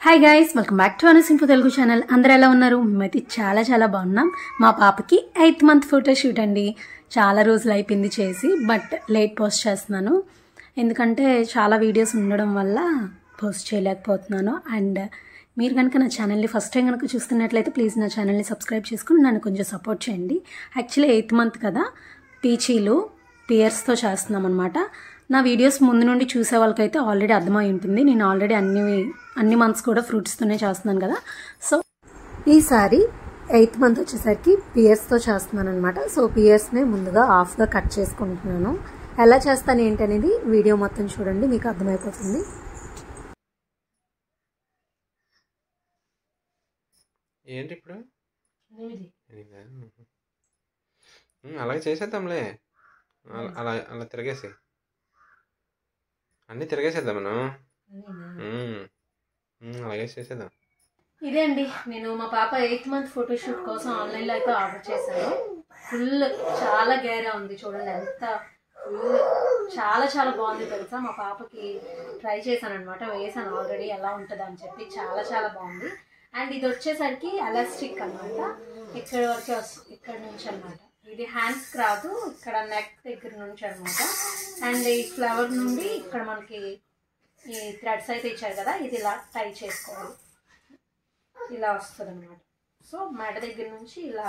Hi guys, welcome back to అనుసింపు Telugu channel. అందరూ ఎలా ఉన్నారు? మేమైతే చాలా చాలా బాగున్నాం. మా పాపకి 8th మంత్ ఫోటోషూట్ అండి. చాలా రోజులు అయిపోయింది చేసి, బట్ లేట్ పోస్ట్ చేస్తున్నాను. ఎందుకంటే చాలా వీడియోస్ ఉండడం వల్ల పోస్ట్ చేయలేకపోతున్నాను. అండ్ మీరు కనుక నా ఛానల్ని ఫస్ట్ టైం కనుక చూస్తున్నట్లయితే ప్లీజ్ నా ఛానల్ని సబ్స్క్రైబ్ చేసుకుని నన్ను కొంచెం సపోర్ట్ చేయండి. యాక్చువల్లీ 8th మంత్ కదా, పీచీలు పియర్స్తో చేస్తున్నాం అనమాట. నా వీడియోస్ ముందు నుండి చూసే వాళ్ళకైతే ఆల్రెడీ అర్థమై ఉంటుంది. నేను ఆల్రెడీ అన్ని మంత్స్ కూడా ఫ్రూట్స్తోనే చేస్తున్నాను కదా. సో ఈసారి 8th మంత్ వచ్చేసరికి పియర్స్తో చేస్తున్నాను అనమాట. సో పియర్స్ని ముందుగా హాఫ్గా కట్ చేసుకుంటున్నాను. ఎలా చేస్తాను ఏంటనేది వీడియో మొత్తం చూడండి, మీకు అర్థమైపోతుంది. ఏంటి ఇప్పుడు అలాగే చేసేద్దాంలే. అలా అలా తిరిగేసి అన్నీ తిరిగేసేద్దాం మనం. అలాగే చేసేద్దాం. ఇదే అండి, నేను మా పాప 8th మంత్ ఫోటోషూట్ కోసం ఆన్లైన్లో అయితే ఆర్డర్ చేశాను. ఫుల్ చాలా గేరా ఉంది చూడండి, ఎంత ఫుల్ చాలా చాలా బాగుంది తెలుసా. మా పాపకి ట్రై చేశాను అనమాట, వేసాను ఆల్రెడీ ఎలా ఉంటుంది అని చెప్పి. చాలా చాలా బాగుంది. అండ్ ఇది వచ్చేసరికి ఎలాస్టిక్ అనమాట. ఇక్కడ వరకే వస్తుంది, ఇక్కడ నుంచి అనమాట. ఇది హ్యాండ్స్ రాదు, ఇక్కడ నెక్ దగ్గర నుంచి అనమాట. అండ్ ఈ ఫ్లవర్ నుండి ఇక్కడ మనకి ఈ థ్రెడ్స్ అయితే ఇచ్చారు కదా, ఇది ఇలా టై చేసుకోవాలి. ఇలా వస్తుంది అనమాట. సో మెడ దగ్గర నుంచి ఇలా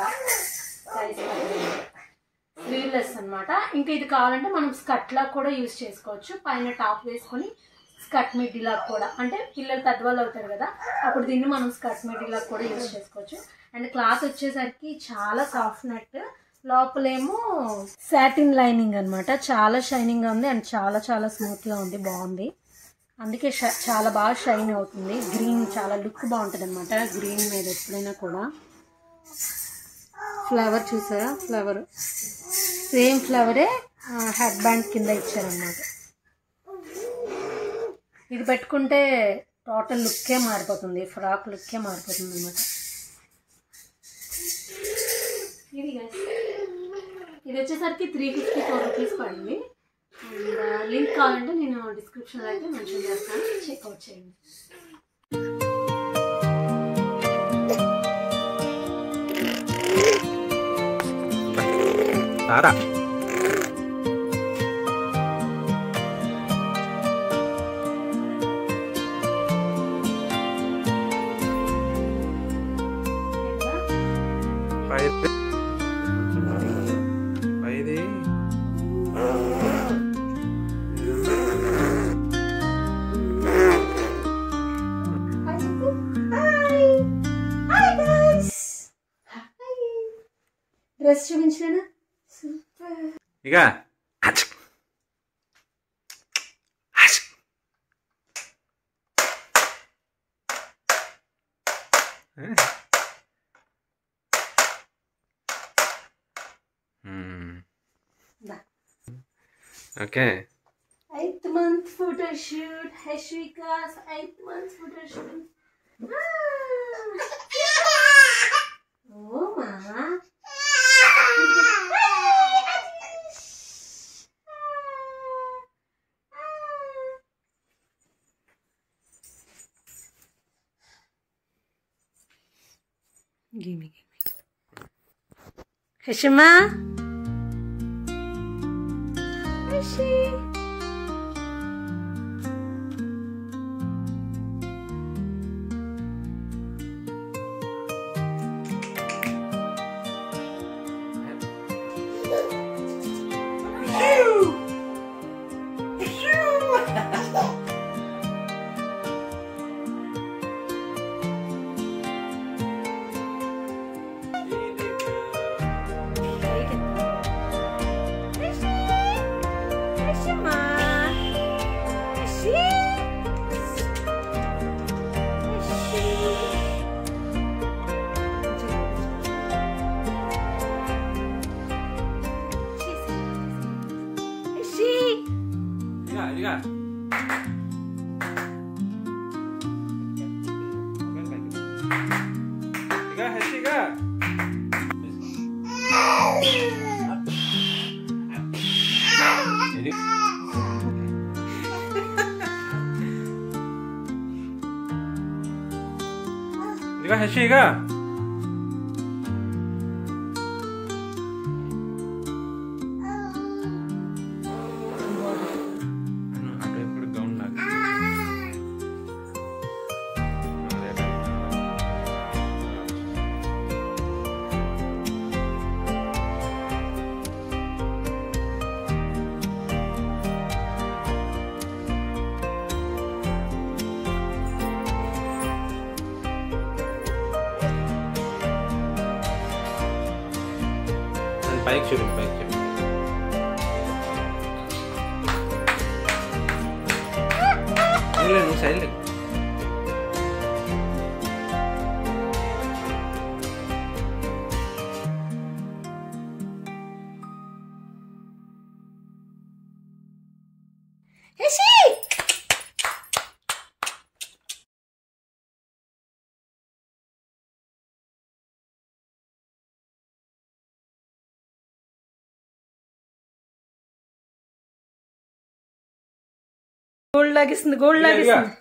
టై స్లీవ్లెస్ అనమాట. ఇంకా ఇది కావాలంటే మనం స్కర్ట్ లాగా కూడా యూజ్ చేసుకోవచ్చు. పైన టాప్ వేసుకొని స్కర్ట్ మిడ్డీలాగా కూడా, అంటే పిల్లలు పెద్దవాళ్ళు అవుతారు కదా, అప్పుడు దీన్ని మనం స్కర్ట్ మిడ్డీలాగా కూడా యూజ్ చేసుకోవచ్చు. అండ్ క్లాత్ వచ్చేసరికి చాలా సాఫ్ట్ నెట్, లోపలేమో సాటిన్ లైనింగ్ అనమాట. చాలా షైనింగ్గా ఉంది అండ్ చాలా చాలా స్మూత్గా ఉంది, బాగుంది. అందుకే చాలా బాగా షైన్ అవుతుంది. గ్రీన్ చాలా లుక్ బాగుంటుంది అనమాట గ్రీన్ మీద ఎప్పుడైనా కూడా. ఫ్లవర్ చూసారా, ఫ్లవర్ సేమ్ ఫ్లవరే హెడ్ బ్యాండ్ కింద ఇచ్చారనమాట. ఇది పెట్టుకుంటే టోటల్ లుక్కే మారిపోతుంది, ఫ్రాక్ లుక్కే మారిపోతుంది అనమాట. ఇది వచ్చేసరికి 354 రూపీస్ పడింది. అండ్ లింక్ కావాలంటే నేను డిస్క్రిప్షన్లో అయితే మెన్షన్ చేస్తాను, చెక్అవుట్ చేయండి. డ్రెస్ చూపించలేనా? ఇక okay. 8th month photoshoot, Hashwika's 8th month photoshoot. Oh, Mama. Give me. Hashima? Hashi? ఇక హర్షి ఇక అటువైపు గౌన్ లాగా పైకి చూడండి పైకి చూడండి నువ్వు సైడ్ గోల్డ్ లాగిస్తుంది గోల్డ్ లాగిస్తుంది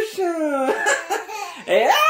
Edson!